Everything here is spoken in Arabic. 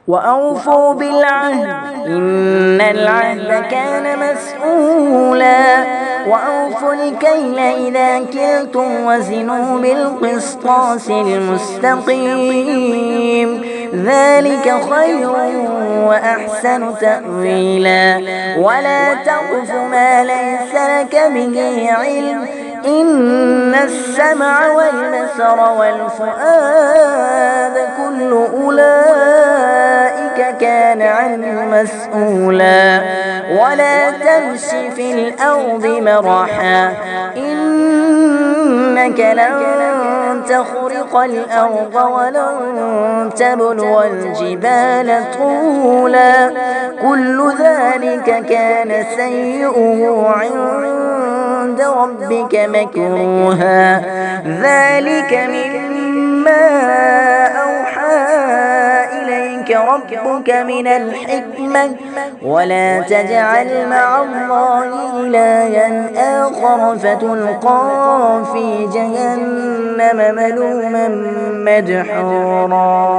وأوفوا بالعهد إن العهد كان مسؤولا وأوفوا الكيل إذا كلتم وزنوا بالقسطاس المستقيم ذلك خير وأحسن تأويلا ولا تقف ما ليس لك به علم إن السمع والبصر والفؤاد كل أولئك كان عنه مسؤولا ولا تمش في الأرض مرحا إنك لن تخرق الأرض ولن تبلغ الجبال طولا كل ذلك كان سيئه عند ربك مكروها ذلك مما أوحى إليك ربك من الحكمة ولا تجعل مع الله إلها آخر فتلقى في جهنم ملوما مدحورا.